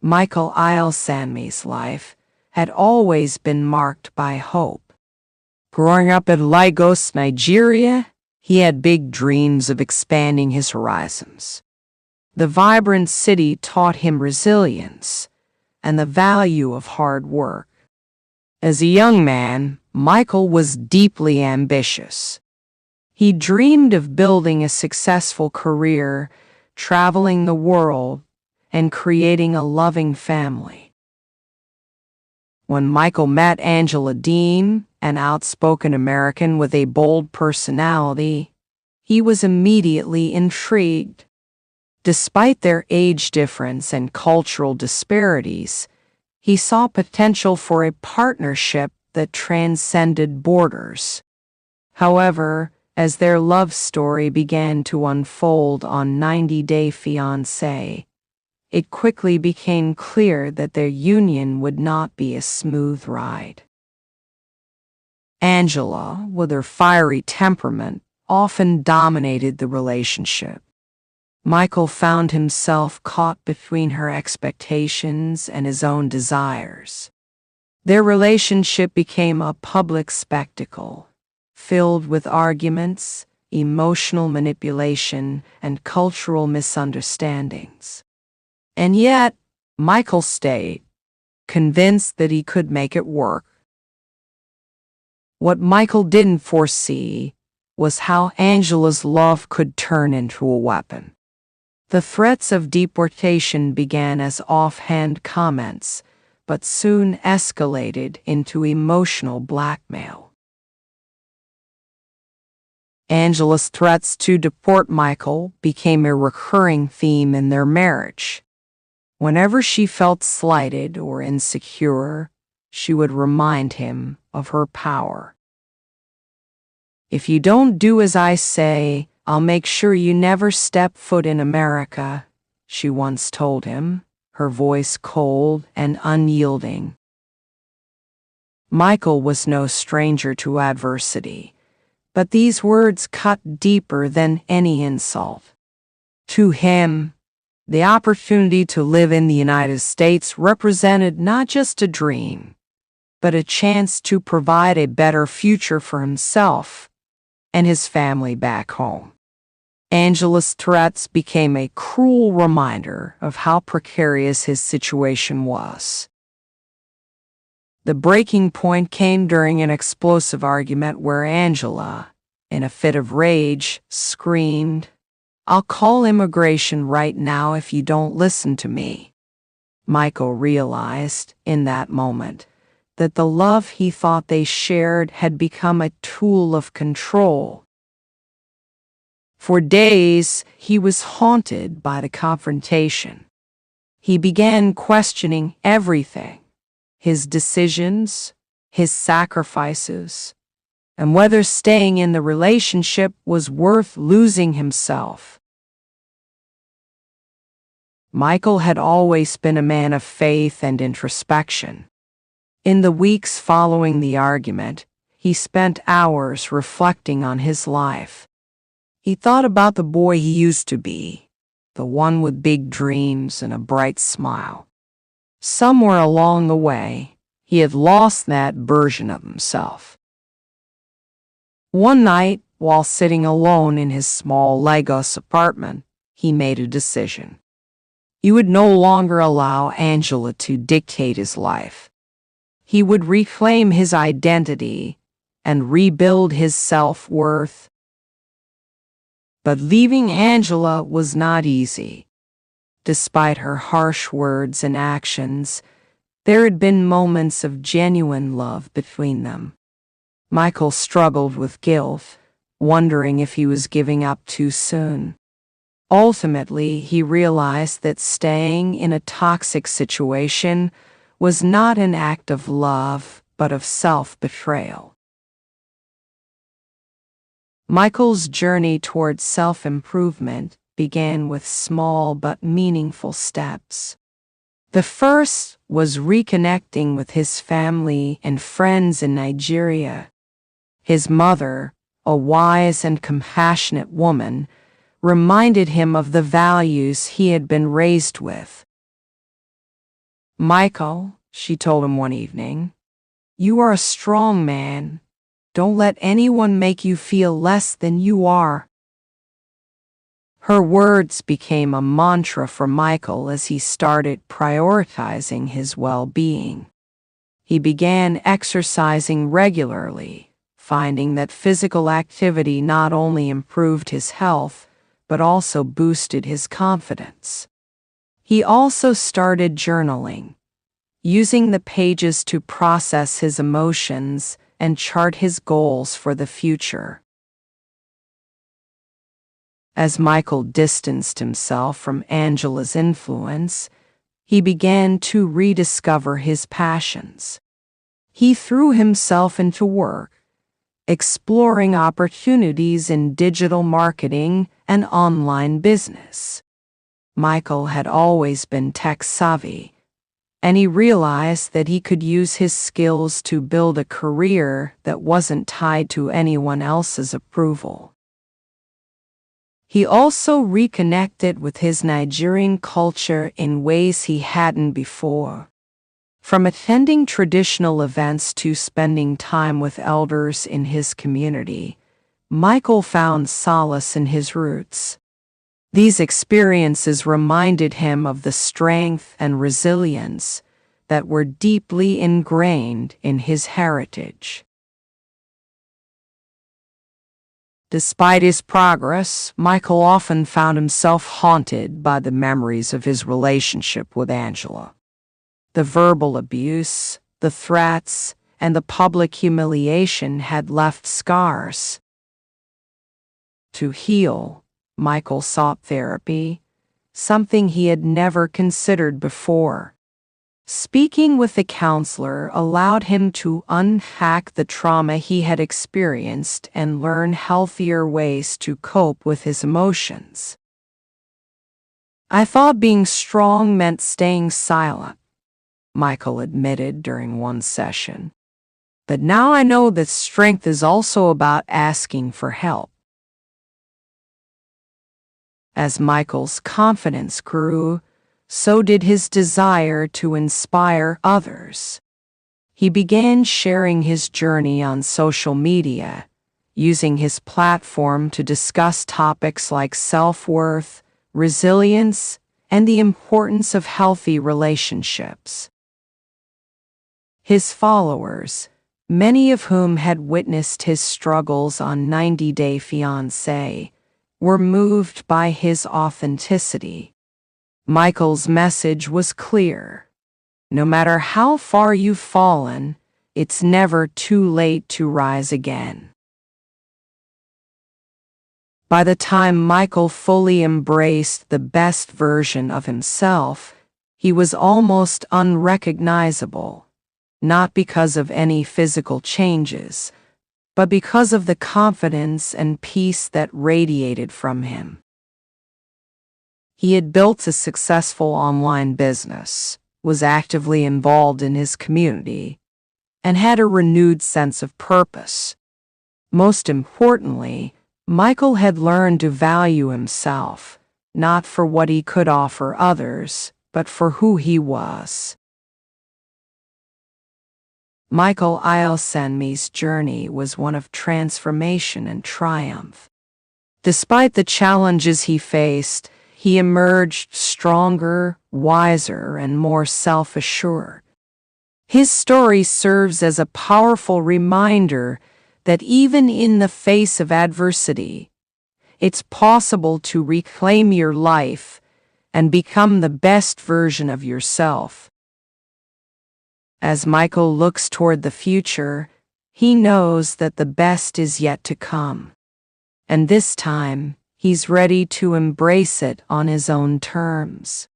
Ilesanmi's life had always been marked by hope. Growing up in Lagos, Nigeria, he had big dreams of expanding his horizons. The vibrant city taught him resilience and the value of hard work. As a young man, Michael was deeply ambitious. He dreamed of building a successful career, traveling the world, and creating a loving family. When Michael met Angela Deem, an outspoken American with a bold personality, he was immediately intrigued. Despite their age difference and cultural disparities, he saw potential for a partnership that transcended borders. However, as their love story began to unfold on 90 Day Fiancé, it quickly became clear that their union would not be a smooth ride. Angela, with her fiery temperament, often dominated the relationship. Michael found himself caught between her expectations and his own desires. Their relationship became a public spectacle, filled with arguments, emotional manipulation, and cultural misunderstandings. And yet, Michael stayed, convinced that he could make it work. What Michael didn't foresee was how Angela's love could turn into a weapon. The threats of deportation began as offhand comments, but soon escalated into emotional blackmail. Angela's threats to deport Michael became a recurring theme in their marriage. Whenever she felt slighted or insecure, she would remind him of her power. "If you don't do as I say, I'll make sure you never step foot in America," she once told him, her voice cold and unyielding. Michael was no stranger to adversity, but these words cut deeper than any insult. To him, the opportunity to live in the United States represented not just a dream, but a chance to provide a better future for himself and his family back home. Angela's threats became a cruel reminder of how precarious his situation was. The breaking point came during an explosive argument where Angela, in a fit of rage, screamed, "I'll call immigration right now if you don't listen to me." Michael realized, in that moment, that the love he thought they shared had become a tool of control. For days, he was haunted by the confrontation. He began questioning everything: his decisions, his sacrifices, and whether staying in the relationship was worth losing himself. Michael had always been a man of faith and introspection. In the weeks following the argument, he spent hours reflecting on his life. He thought about the boy he used to be, the one with big dreams and a bright smile. Somewhere along the way, he had lost that version of himself. One night, while sitting alone in his small Lagos apartment, he made a decision. He would no longer allow Angela to dictate his life. He would reclaim his identity and rebuild his self-worth. But leaving Angela was not easy. Despite her harsh words and actions, there had been moments of genuine love between them. Michael struggled with guilt, wondering if he was giving up too soon. Ultimately, he realized that staying in a toxic situation was not an act of love, but of self-betrayal. Michael's journey towards self-improvement began with small but meaningful steps. The first was reconnecting with his family and friends in Nigeria. His mother, a wise and compassionate woman, reminded him of the values he had been raised with. "Michael," she told him one evening, "you are a strong man. Don't let anyone make you feel less than you are." Her words became a mantra for Michael as he started prioritizing his well-being. He began exercising regularly, finding that physical activity not only improved his health, but also boosted his confidence. He also started journaling, using the pages to process his emotions and chart his goals for the future. As Michael distanced himself from Angela's influence, he began to rediscover his passions. He threw himself into work, exploring opportunities in digital marketing and online business. Michael had always been tech-savvy, and he realized that he could use his skills to build a career that wasn't tied to anyone else's approval. He also reconnected with his Nigerian culture in ways he hadn't before. From attending traditional events to spending time with elders in his community, Michael found solace in his roots. These experiences reminded him of the strength and resilience that were deeply ingrained in his heritage. Despite his progress, Michael often found himself haunted by the memories of his relationship with Angela. The verbal abuse, the threats, and the public humiliation had left scars. To heal, Michael sought therapy, something he had never considered before. Speaking with a counselor allowed him to unpack the trauma he had experienced and learn healthier ways to cope with his emotions. "I thought being strong meant staying silent," Michael admitted during one session. "But now I know that strength is also about asking for help." As Michael's confidence grew, so did his desire to inspire others. He began sharing his journey on social media, using his platform to discuss topics like self-worth, resilience, and the importance of healthy relationships. His followers, many of whom had witnessed his struggles on 90 Day Fiancé, were moved by his authenticity. Michael's message was clear. No matter how far you've fallen, it's never too late to rise again. By the time Michael fully embraced the best version of himself, he was almost unrecognizable, not because of any physical changes, but because of the confidence and peace that radiated from him. He had built a successful online business, was actively involved in his community, and had a renewed sense of purpose. Most importantly, Michael had learned to value himself, not for what he could offer others, but for who he was. Michael Ilesanmi's journey was one of transformation and triumph. Despite the challenges he faced, he emerged stronger, wiser, and more self-assured. His story serves as a powerful reminder that even in the face of adversity, it's possible to reclaim your life and become the best version of yourself. As Michael looks toward the future, he knows that the best is yet to come. And this time, he's ready to embrace it on his own terms.